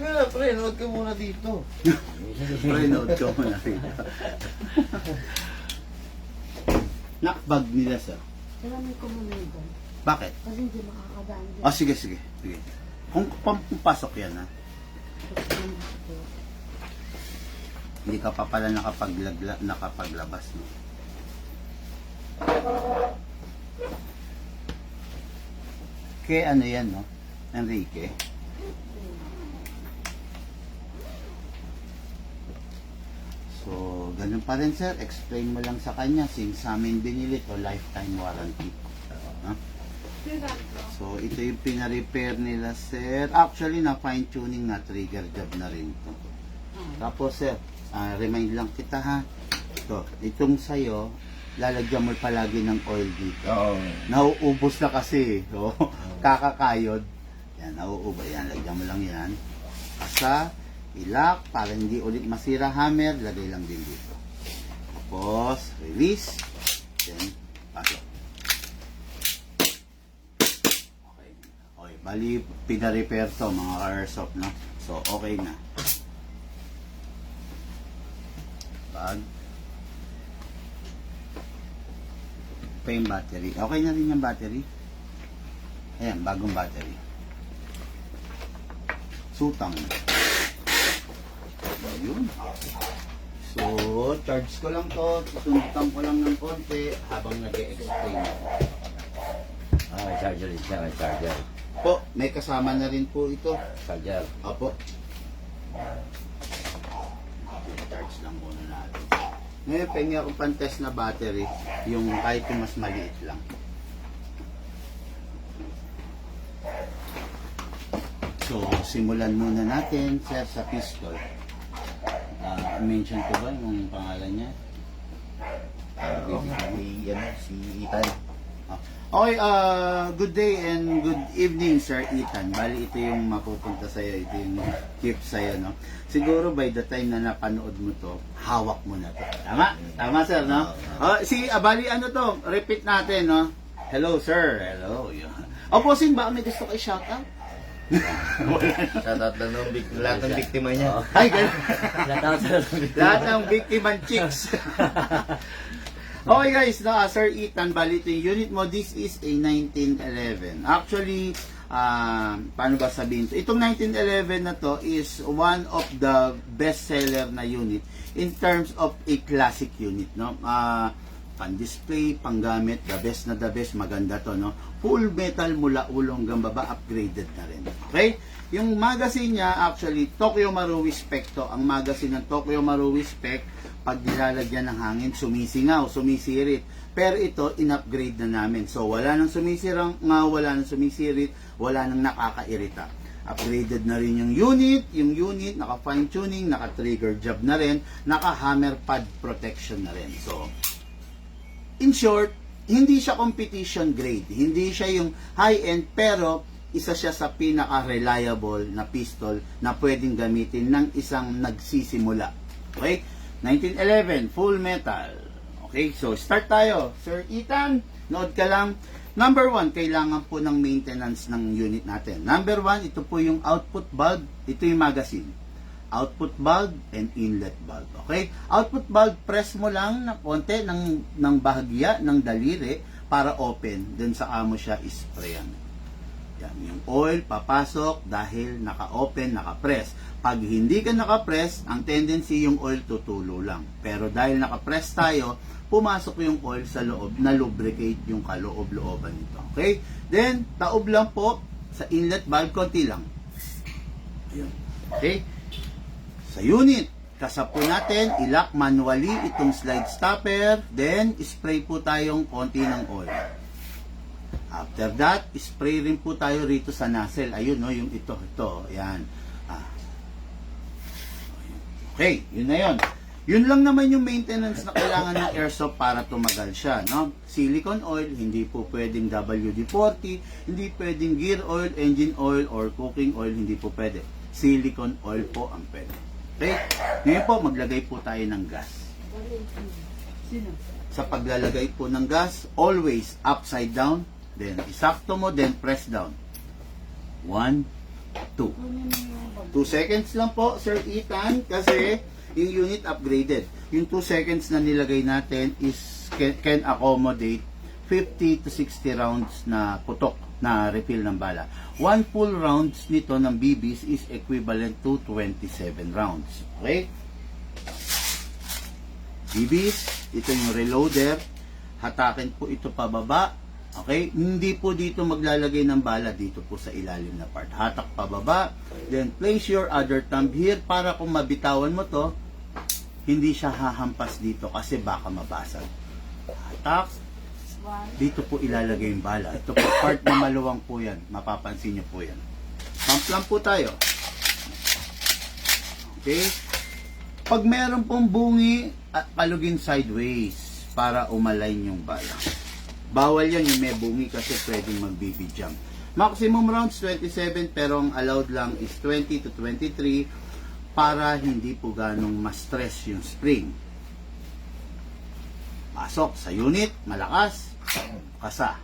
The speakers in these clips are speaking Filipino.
ka na, pre. Nood ka muna dito. Pre-note ko muna rito. Nakbag nila, sir. Salamin ko muna yun. Bakit? Kasi hindi makakadaan dyan. Oh, sige. Kung pumpasok yan, ha? Hindi ka pa pala nakapaglabas, no? Kaya ano yan, no? Enrique. So, ganun pa rin, sir. Explain mo lang sa kanya. Since sa amin binili to, lifetime warranty. Huh? So, ito yung pina-repair nila, sir. Actually, na fine-tuning na trigger job na rin to. Tapos, sir, remind lang kita, ha. Itong sayo, lalagyan mo palagi ng oil dito. Oo. Nauubos na kasi. So, kakakayod. Yan, nauubos. Yan, lagyan mo lang yan. Asa, ilak, para hindi ulit masira hammer, lagay lang din dito. Tapos, release. Then, pasok. Okay. Okay, bali, pina-repair to, mga airsoft, no? So, okay na. Bag. Pa yung battery. Okay na rin yung battery. Ayan, bagong battery. Sutang. Ayun. So, charge ko lang to. Tutunutan ko lang ng konti habang nag-e-explain ako. Ah, may charger din siya, may charger. Po, may kasama na rin po ito. Charger. Opo. Charge lang muna natin. Ngayon, pengi ako pang-test na battery. Yung kahit yung mas maliit lang. So, simulan muna natin, sir, sa pistol. Mention ko ba yung pangalan niya? Si Ethan. Okay, good day and good evening, Sir Ethan. Bali, ito yung mapupunta sa'yo, ito yung gift sa'yo, no? Siguro by the time na napanood mo to, hawak mo na to. Tama? Tama, sir, no? Bali, ano to? Repeat natin, no? Hello, sir. Hello. Bossing, baka may gusto kayo shoutout? Shoutout na nung lahat ng biktima niya. Ay, ganun. Lahat ng Lahat biktiman chicks. Okay guys, Sir Ethan, bali ito yung unit mo. This is a 1911. Actually, paano ba sabihin ito? Itong 1911 na to is one of the best seller na unit in terms of a classic unit, no? Pan-display, panggamit, the best, maganda to, no? Full metal mula ulo hanggang baba, upgraded na rin. Okay? Yung magazine niya, actually, Tokyo Marui spec to. Ang magazine ng Tokyo Marui spec, pag nilalagyan ng hangin, sumisingaw, sumisirit. Pero ito, in-upgrade na namin. So, wala nang sumisirang, wala nang sumisirit, wala nang nakakairita. Upgraded na rin yung unit, naka-fine tuning, naka-trigger job na rin, naka-hammer pad protection na rin. So, in short, hindi siya competition grade. Hindi siya yung high-end, pero isa siya sa pinaka-reliable na pistol na pwedeng gamitin ng isang nagsisimula. Okay? 1911, full metal. Okay, so start tayo. Sir Ethan, nood ka lang. Number 1, kailangan po ng maintenance ng unit natin. Number 1, ito po yung output bulb. Ito yung magazine. Output bulb and inlet bulb. Okay? Output bulb, press mo lang na konti ng bahagya ng daliri para open. Then saka mo siya isprayan. Yan, yung oil papasok dahil naka-open, naka-press. Pag hindi ka naka-press, ang tendency yung oil tutulo lang. Pero dahil naka-press tayo, pumasok yung oil sa loob na lubricate yung kaloob-looban nito. Okay? Then, taob lang po sa inlet valve, konti lang. Ayun. Okay? Sa unit, kasapo natin, ilak manually itong slide stopper, then spray po tayong konti ng oil. After that, spray rin po tayo rito sa nozzle. Ayun, no, yung ito, ayan. Okay, yun na yun. Yun lang naman yung maintenance na kailangan ng airsoft para tumagal siya, no? Silicone oil, hindi po pwedeng WD-40, hindi pwedeng gear oil, engine oil, or cooking oil, hindi po pwede. Silicone oil po ang pwede. Okay? Ngayon po, maglagay po tayo ng gas. Sa paglalagay po ng gas, always upside down, then isakto mo, then press down. 1, 2. 2 seconds lang po, Sir Ethan, kasi yung unit upgraded. Yung 2 seconds na nilagay natin is can accommodate 50 to 60 rounds na putok na refill ng bala. 1 full rounds nito ng BBs is equivalent to 27 rounds. Okay? BBs, ito yung reloader. Hatakin po ito pababa. Okay? Hindi po dito maglalagay ng bala dito po sa ilalim na part. Hatak pababa. Then place your other thumb here para kung mabitawan mo to, hindi siya hahampas dito kasi baka mabasag. Hatak. Dito po ilalagay yung bala. Ito po part na maluwang po yan. Mapapansin nyo po yan. Pump lang po tayo. Okay? Pag meron pong bungi, palugin sideways para umalign yung bala. Bawal yan yung may bungi kasi pwedeng mag-BB jump. Maximum rounds 27 pero ang allowed lang is 20 to 23 para hindi po ganong ma-stress yung spring. Pasok sa unit, malakas, kasa.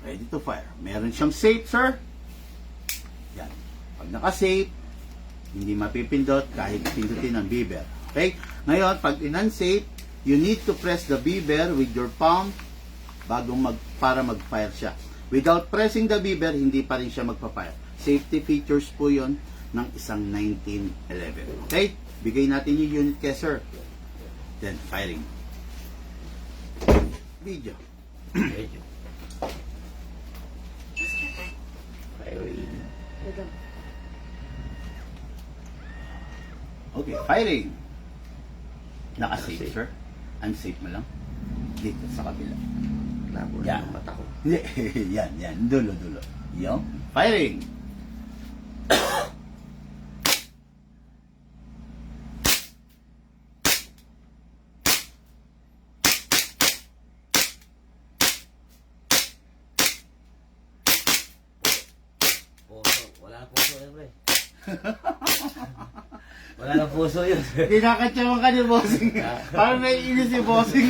Ready to fire. Meron siyang safe, sir. Yan. Pag naka-safe, hindi mapipindot kahit pindutin ang beaver. Okay? Ngayon, pag in-unsafe, you need to press the beaver with your palm para mag-fire siya. Without pressing the beaver, hindi pa rin siya magpa-fire. Safety features po yon ng isang 1911. Okay? Bigay natin yung unit kay sir. Then, firing. Video. Medyo. Firing. Okay, firing. Naka-safe, Naka-safe. sir. Unsafe mo lang. Dito sa kabila. Labo Yan. ng mata ko. Hindi, yan. Dulo. Yan. Firing. Puso. Wala na puso yan, pre. Wala na puso yun. Kinakatsawan ka ni Bossing. Parang naiinis si Bossing.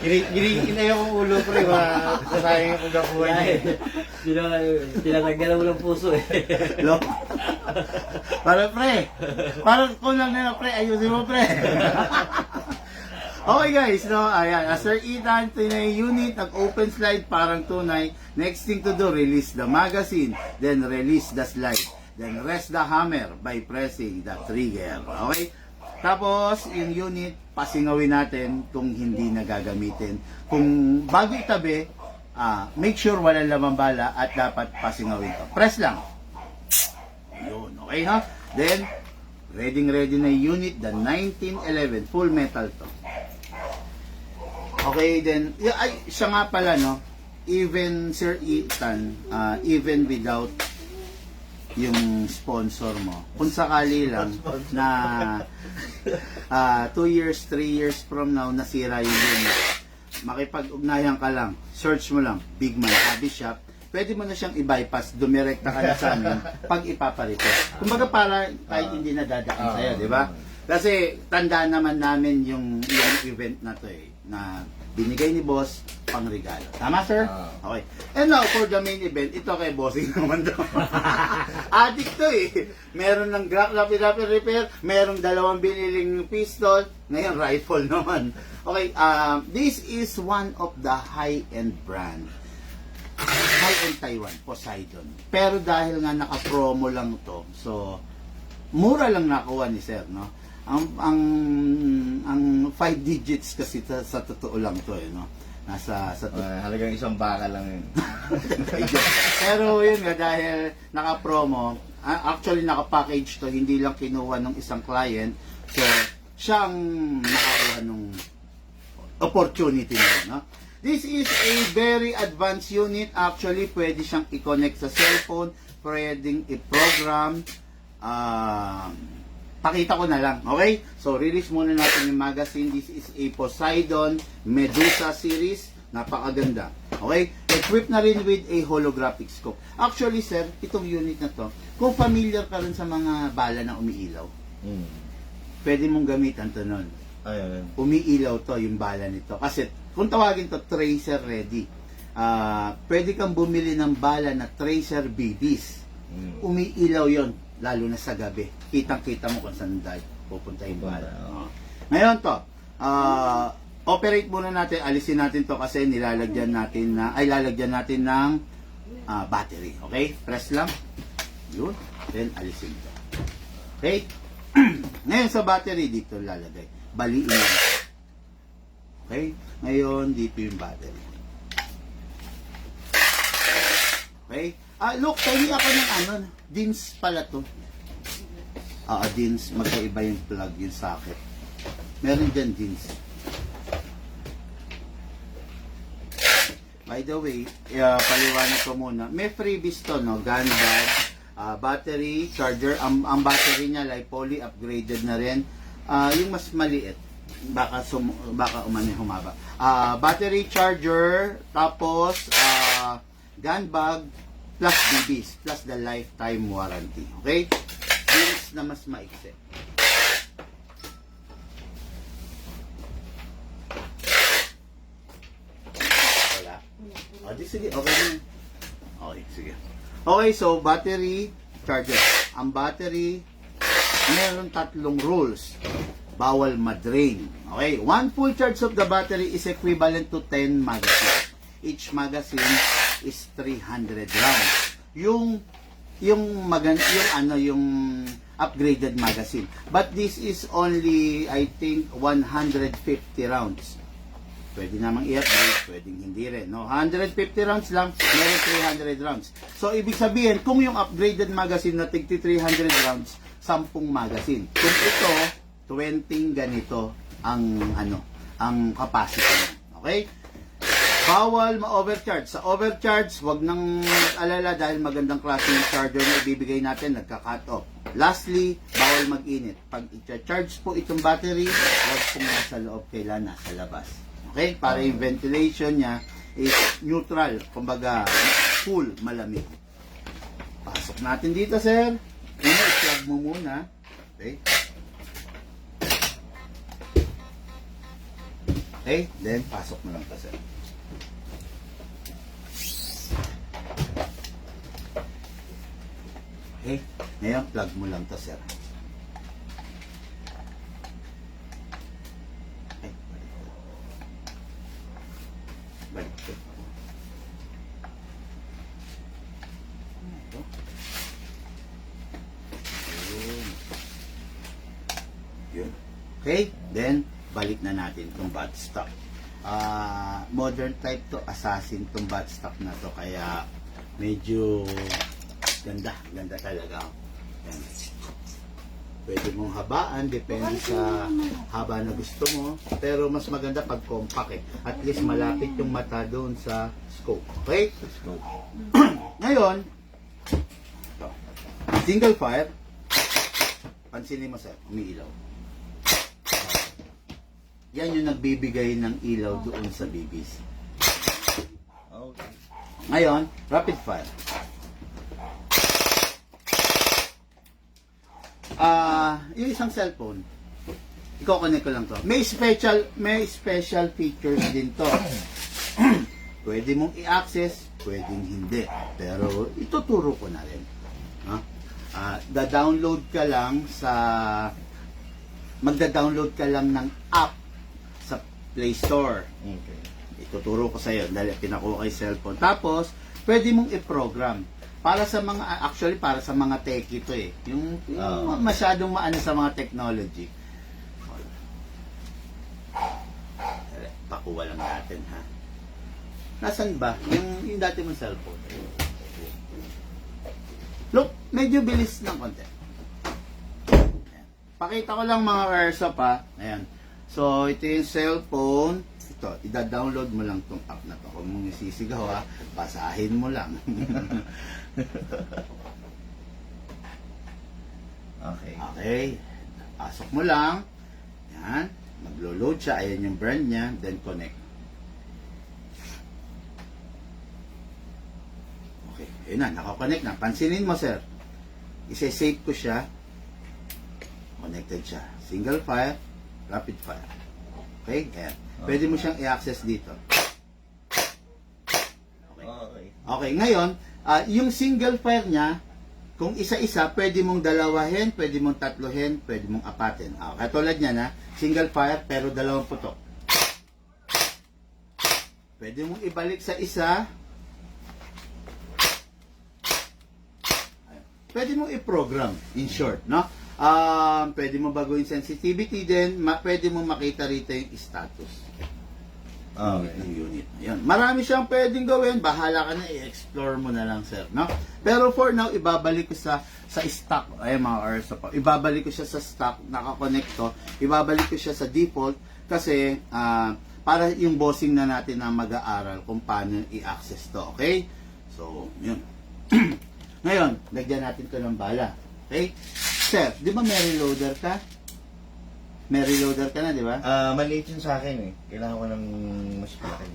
Giniinayaw ang ulo, pre. Masayang yung pagkakuha niya. Tinatanggalan mo ng puso eh. Lo? Parang, pre. Parang kulang na lang, pre. Ayusin mo, pre. Okay guys, no, ayan, Sir Ethan, ito na yung unit, nag-open slide, parang tunay. Next thing to do, release the magazine, then release the slide, then rest the hammer by pressing the trigger. Okay? Tapos, yung unit, pasingawin natin kung hindi na gagamitin. Kung bago itabi, make sure walang lamang bala at dapat pasingawin to. Press lang. Yun, okay ha? Then, ready na yung unit, the 1911, full metal to. Okay, then, siya nga pala, no, even Sir Ethan, even without yung sponsor mo, kung sakali lang na 2 years, 3 years from now, nasira yung unit, makipag-ugnayan ka lang, search mo lang, Big Man Hobby Shop, pwede mo na siyang i-bypass, dumirekta ka na sa amin pag ipaparito. Kumbaga para kahit hindi na dadaan sa'yo, di ba? Kasi tanda naman namin yung event na to na binigay ni boss pang regalo. Tama, sir? Okay. And now, for the main event, ito kay Bossing naman daw. Addict to Meron ng rapid repair, merong 2 biniling pistol, ngayon rifle naman. Okay, this is one of the high-end brand. High-end Taiwan, Poseidon. Pero dahil nga naka-promo lang to, so mura lang nakuha ni sir, no? Ang 5 digits kasi sa totoo lang to no. Nasa halagang isang baka lang yun. Pero yun nga dahil naka-promo, actually naka-package to, hindi lang kinuha ng isang client. So siyang nakakuha ng opportunity na, no? This is a very advanced unit. Actually, pwede siyang i-connect sa cellphone, pwedeng i-program. Pakita ko na lang, okay? So, release muna natin yung magazine. This is a Poseidon Medusa series. Napakaganda. Okay? Equipped na rin with a holographic scope. Actually, sir, itong unit na to, kung familiar ka rin sa mga bala na umiilaw, pwede mong gamitan to nun. Ayun. Umiilaw to yung bala nito. Kasi, kung tawagin to, tracer ready. Pwede kang bumili ng bala na tracer BBs. Umiilaw yon lalo na sa gabi. Kitang-kita mo kung saan dahil pupunta yung bala. Oo. Ngayon to, operate muna natin, alisin natin to kasi lalagyan natin ng battery. Okay? Press lang. Yun. Then alisin to. Okay? Ngayon sa battery, dito lalagay. Baliin lang. Okay? Ngayon, dito yung battery. Okay? Look, tayo ako ng DINS pala to. DINS. Magkaiba yung plug, yung socket. Meron dyan DINS. By the way, paliwanag ko muna. May freebies to, no? Gun bag, battery, charger. Ang battery niya, poly, upgraded na rin. Yung mas maliit. Baka humaba. Battery, charger, tapos gun bag, plus BBs, plus the lifetime warranty. Okay? Deals na mas maikse. Wala. Sige, okay na. Okay, sige. Okay, so battery, charger. Ang battery, meron 3 rules. Bawal madrain. Okay, 1 full charge of the battery is equivalent to 10 magazines. Each magazine is 300 rounds. Yung upgraded magazine. But this is only, I think, 150 rounds. Pwede namang i-upgrade, pwedeng hindi rin. No? 150 rounds lang, meron 300 rounds. So, ibig sabihin, kung yung upgraded magazine na tigti 300 rounds, 10 magazine. Kung ito, 20 ganito ang capacity. Okay? Bawal ma-overcharge. Sa overcharge, wag nang alala dahil magandang klase ng charger na ibibigay natin, nagka-cut off. Lastly, bawal mag-init. Pag i-charge po itong battery, wag pong nasa loob, kailan nasa labas. Okay? Para yung ventilation niya is neutral. Kumbaga, cool, malamig. Pasok natin dito, sir. I-plug mo muna. Okay? Okay? Then, pasok mo lang pa, sir. Okay? Ngayon, plug mo lang to, sir. Okay, balik ko. Ito. Yun. Okay? Then, balik na natin itong bat stock. Modern type to, assassin itong bat stock na to, kaya medyo ganda talaga. Yan. Pwede mong habaan, depende sa haba na gusto mo, pero mas maganda pag compact At least malapit yung mata doon sa scope. Okay? Ngayon, ito. Single fire. Pansinin mo, sir, umiilaw. Yan yung nagbibigay ng ilaw doon sa BBs. Okay. Ngayon, rapid fire. Yung isang cellphone, i-connect ko lang to. May special features din to. Pwede mong i-access, pwedeng hindi. Pero ituturo ko na rin. Da-download ka lang magda-download ka lang ng app sa Play Store. Okay. Ituturo ko sa iyo dahil pinakuha kay cellphone. Tapos, pwede mong i-program. Para sa mga techie ito eh. Yung masyadong maano sa mga technology. Pakuha lang natin, ha. Nasaan ba? Yung dati mong cellphone. Look, medyo bilis ng konti. Pakita ko lang mga airsoft, ha. Ayan. So, ito yung cellphone. Ito, ida-download mo lang tong app na to. Kung mong isisigaw, ha, basahin mo lang. Okay. Pasok mo lang. Yan. Maglo-load siya. Ayan yung brand niya. Then connect. Okay. Ayun na. Nakakonect na. Pansinin mo, sir. Ise-save ko siya. Connected siya. Single fire. Rapid fire. Okay? Ayan. Pwede mo siyang i-access dito. Okay. Okay. Ngayon, yung single fire niya, Kung isa-isa, pwede mong dalawahin, pwede mong tatlohin, pwede mong apatin. Katulad niyan ha, single fire pero dalawang putok. Pwede mong ibalik sa isa. Pwede mong i-program, in short, no? Pwede mong baguhin sensitivity din, pwede mong makita rito yung status. Ng unit. Ayan. Marami siyang pwedeng gawin. Bahala ka na, i-explore mo na lang, sir. No? Pero for now, ibabalik ko sa stock. Ay, mga RSO po. Ibabalik ko siya sa stock. Nakakonect to. Ibabalik ko siya sa default kasi para yung bossing na natin na mag-aaral kung paano i-access to. Okay? So, yun. Ngayon, lagyan natin to ng bala. Okay? Sir, di ba may reloader ka? May reloader ka na, di ba? Maliit yun sa akin eh. Kailangan ko ng mas malaki.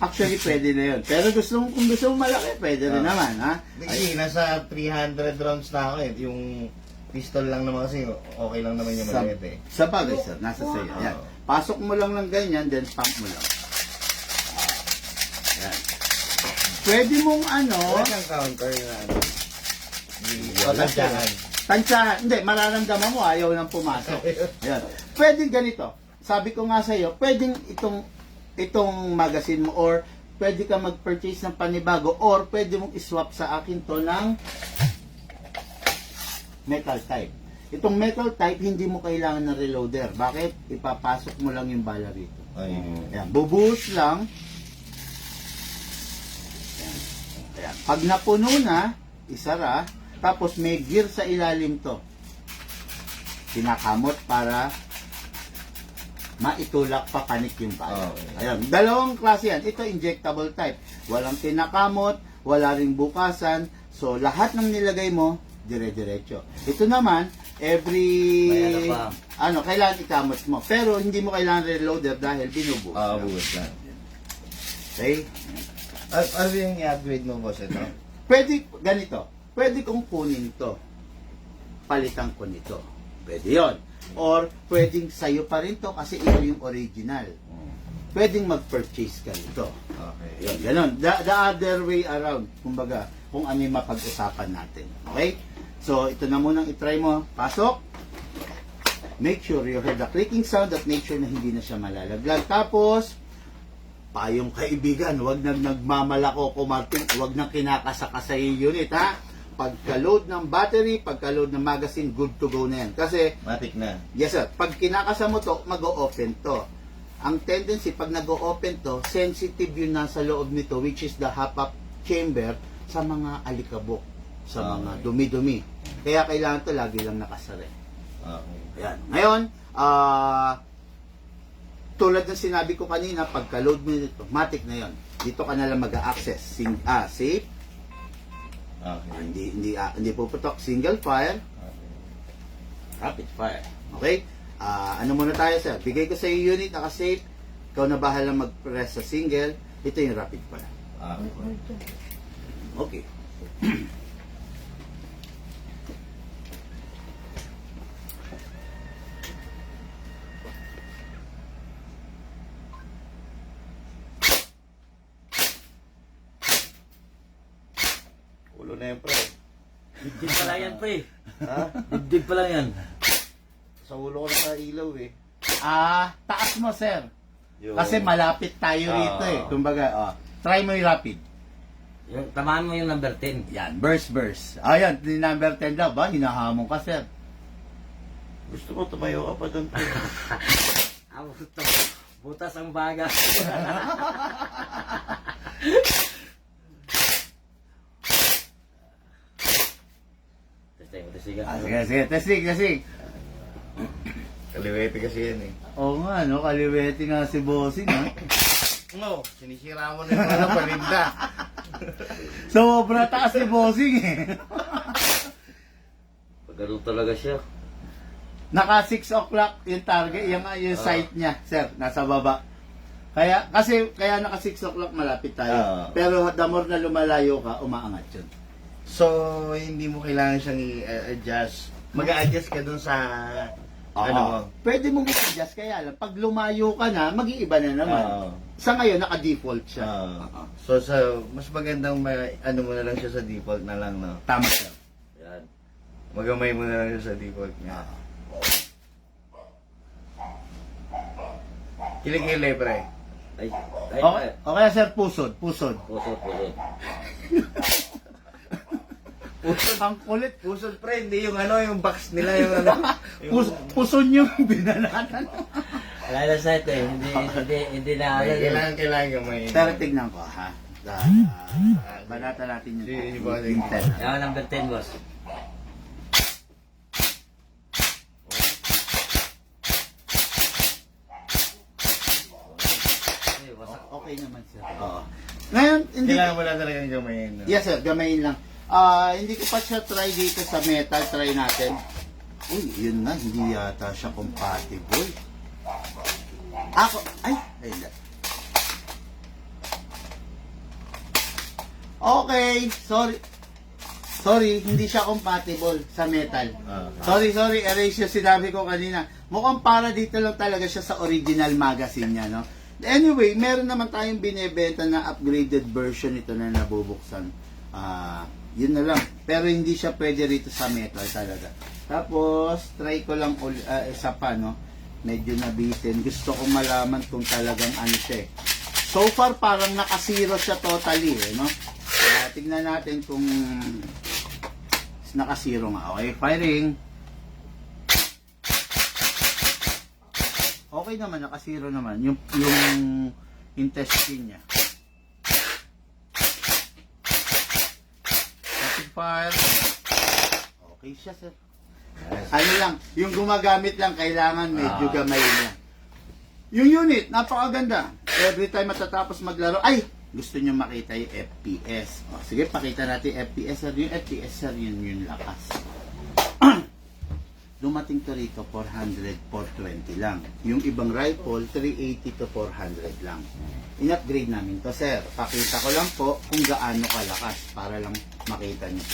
Actually, pwede na yun. Pero kung gusto mo malaki, pwede rin naman, ha? Hindi, nasa 300 rounds na ako eh. Yung pistol lang naman kasi okay lang naman yung maliit eh. Sa bagay, sir. Nasa sa'yo. Yan. Pasok mo lang ng ganyan, then pump mo lang. Yan. Pwede mong Wala kang counter na ano. Tansyahan. tansyahan. Hindi, mararamdaman mo, ayaw nang pumasok. Yan. Pwede ganito. Sabi ko nga sa'yo, pwedeng itong magazine mo or pwede ka mag-purchase ng panibago or pwede mong iswap sa akin to ng metal type. Itong metal type, hindi mo kailangan ng reloader. Bakit? Ipapasok mo lang yung bala rito. Ayan. Bubuhos lang. Ayan. Ayan. Pag napuno na, isara. Tapos may gear sa ilalim to. Kinakamot para maitulak pa panik yung bala. Ayan. Dalawang klase yan. Ito injectable type. Walang kinakamot, wala ring bukasan. So, lahat ng nilagay mo, dire-diretso. Ito naman, kailangan ikamot mo. Pero hindi mo kailangan reloader dahil binubuhos. Buhos lang. Okay? Ano yung i-upgrade mo, boss, ito? Pwede, ganito. Pwede kong kunin to. Palitan ko nito. Pwede yon. Or, pwedeng sayo pa rin to kasi ito yung original. Pwedeng mag-purchase ka nito. Okay. Yun, ganun. The other way around. Kumbaga, kung ano yung mapag-usapan natin. Okay? So, ito na munang itry mo. Pasok. Make sure you heard the clicking sound at make sure na hindi na siya malalaglag. Tapos, payong kaibigan, wag nang nagmamalako kumarting, wag nang kinakasaka sa unit, ha? Pagka-load ng battery, pagka-load ng magazine, good to go na yan. Kasi, Matik na. yes sir, pag kinakasa mo to, mag-o-open to. Ang tendency, pag nag-o-open to, sensitive yun nasa loob nito, which is the hop-up chamber, sa mga alikabok, sa mga dumi-dumi. Kaya kailangan to lagi lang nakasara. Okay. Ayan. Ngayon, tulad ng sinabi ko kanina, pagka-load mo nito, matik na yon. Dito ka na lang mag-access. Safe. Okay. Hindi puputok. Single fire. Rapid fire. Okay? Ano muna tayo, sir? Bigay ko sa iyo unit, naka-safe. Ikaw na bahala mag-press sa single. Ito yung rapid fire. Okay. Ulo na yan, pre. Dibdib pala yan, pre. Ha? Dibdib pala yan. Sa ulo ko na ilaw eh. Taas mo, sir. Yung... Kasi malapit tayo rito eh. Kumbaga, try mo yung rapid. Yung, tamaan mo yung number 10. Yan, burst. Ayan, number 10 daw ba? Hinahamon ka, sir. Gusto mo tumayo ka pa doon, pre. Butas ang baga. Sige. Testing. Kaliwete kasi yan eh. Oo nga, no? Kaliwete nga si Bossing, ha? No, sinisira mo na yung mga paninda. Sobra taas si Bossing, eh. Pagano talaga siya. Naka 6 o'clock yung target, yung site niya, sir, nasa baba. Kaya naka 6 o'clock malapit tayo. Pero the more na lumalayo ka, umaangat yun. So, hindi mo kailangan siyang i-adjust. Mag-a-adjust ka dun sa... Pwede mong i-adjust, kaya lang, pag lumayo ka na, mag-iiba na naman. Sa ngayon, naka-default siya. So, mas magandang ano mo na lang siya sa default na lang, no? Tama, sir. Magamay mo na lang siya sa default niya. Kilikili, pre. Ay, Okay, okay sir, pusod. Pusod. Pusod. Ang kulit, pusod, pre. Hindi yung ano, yung box nila, yung ano. Puson yung binanatan. Wala na sa ito eh. Hindi na ano. Kailangan gamay. Pero tignan ko, ha? Banata natin yung Si Bossing. Intel. Yan, number 10, boss. Ay, wasak. Okay naman sir. Oo. Ngayon, hindi... Kailangan mo lang talaga gamayin. No? Yes sir, gamayin lang. Hindi ko pa siya try dito sa metal. Try natin. Uy, yun na. Hindi yata siya compatible. Ako, ay, okay, sorry, hindi siya compatible sa metal. Sorry, erase yung sinabi ko kanina. Mukhang para dito lang talaga siya sa original magazine niya, no? Anyway, meron naman tayong binebenta na upgraded version ito na nabubuksan. Yun na lang. Pero hindi siya pwede rito sa metal talaga. Tapos, try ko lang isa pa, no? Medyo nabitin. Gusto ko malaman kung talagang ano siya eh. So far, parang nakasiro siya totally, eh, no? Tignan natin kung nakasiro nga. Okay, firing. Okay naman, nakasiro naman. Yung intestine niya. Rapid fire. Okay siya, sir. Ano lang, yung gumagamit lang, kailangan medyo gamay lang. Yung unit, napakaganda. Every time matatapos maglaro, ay! Gusto nyo makita yung FPS. O, sige, pakita natin FPS. Yung FPS, sir, yun lakas. Dumating to rito, 400, 420 lang. Yung ibang rifle, 380 to 400 lang. In-upgrade namin to, sir. Pakita ko lang po kung gaano kalakas para lang makita nyo.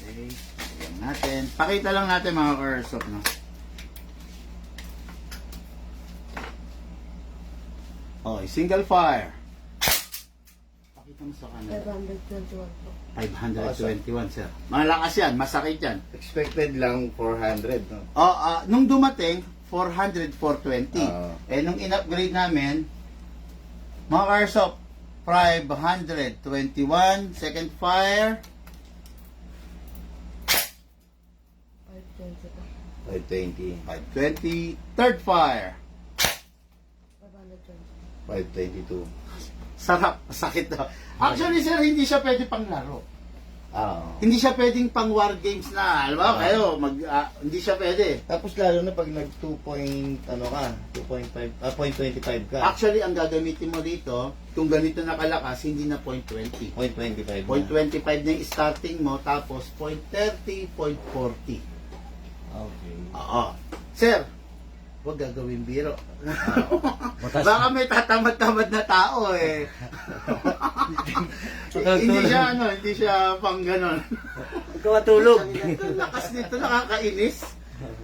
Okay, ayan natin. Pakita lang natin mga Airsoft, no? Okay, single fire. Pakita mo sa kanila. 521 po. 521, sir. Malakas yan, masakit yan. Expected lang 400, no? Nung dumating, 400, 420. Nung in-upgrade namin, mga Airsoft, 521, second fire, 520 po. 520, 520, third fire. 520. 522. Sarap, masakit daw. Actually, sir, hindi siya pwede pang laro. Oo. Hindi siya pwedeng pang war games na. Alam mo, kayo, hindi siya pwede. Tapos lalo na pag nag 0.25 ka. Actually, ang gagamitin mo dito, kung ganito nakalakas, hindi na 0.20. 0.25 na. 0.25 na yung starting mo, tapos 0.30, 0.40. Okay. Oo. Sir, huwag gagawin biro. Matas. Baka may tatamad-tamad na tao eh. Hindi siya pang ganon. Kumatulog. Lakas nito, nakakainis.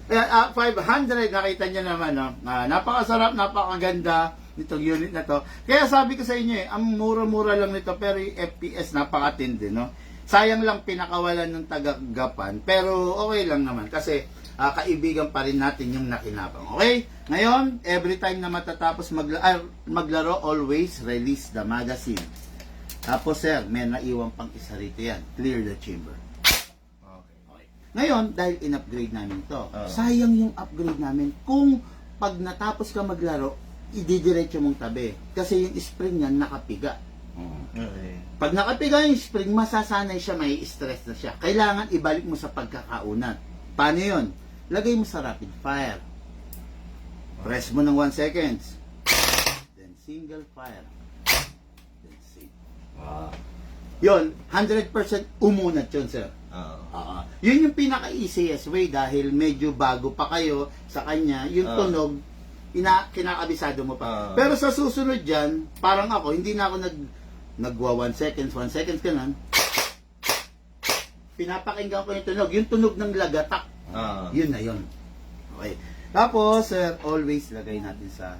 500, nakita niyo naman, no? Napakasarap, napakaganda nitong unit na to. Kaya sabi ko sa inyo eh, ang mura-mura lang nito, pero yung FPS napakatindi, no? Sayang lang pinakawalan ng taga-gapan, pero okay lang naman kasi kaibigan pa rin natin yung nakinabang. Okay? Ngayon, every time na matatapos maglaro, always release the magazine. Tapos sir, may naiwan pang isa rito yan. Clear the chamber. Okay. Ngayon, dahil in-upgrade namin to, sayang yung upgrade namin kung pag natapos ka maglaro, ididiretso mong tabi. Kasi yung spring niyan nakapiga. Okay. Pag nakapiga yung spring, masasanay siya, may stress na siya. Kailangan ibalik mo sa pagkakaunat. Paano yun? Lagay mo sa rapid fire. Press mo ng 1 seconds. Then single fire. Then save. Yun, 100% umunat yun, sir. Oo. Yun yung pinaka-easiest way dahil medyo bago pa kayo sa kanya. Yung tunog, kinakabisado mo pa. Pero sa susunod dyan, parang ako, hindi na ako nagwa 1 seconds ka nun. Pinapakinggan ko yung tunog. Yung tunog ng lagatak. Yun na yun. Okay. Tapos, sir, always lagay natin sa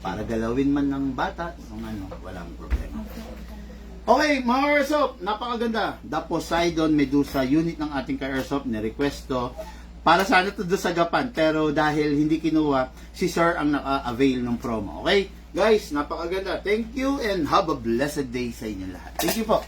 Para galawin man ng bata, kung ano, walang problema. Okay, mga Airsoft, napakaganda. The Poseidon Medusa unit ng ating ka-Airsoft, ni-request to. Para sana to doon sa Japan, pero dahil hindi kinuha, si Sir ang naka-avail ng promo. Okay? Guys, napakaganda. Thank you and have a blessed day sa inyo lahat. Thank you po.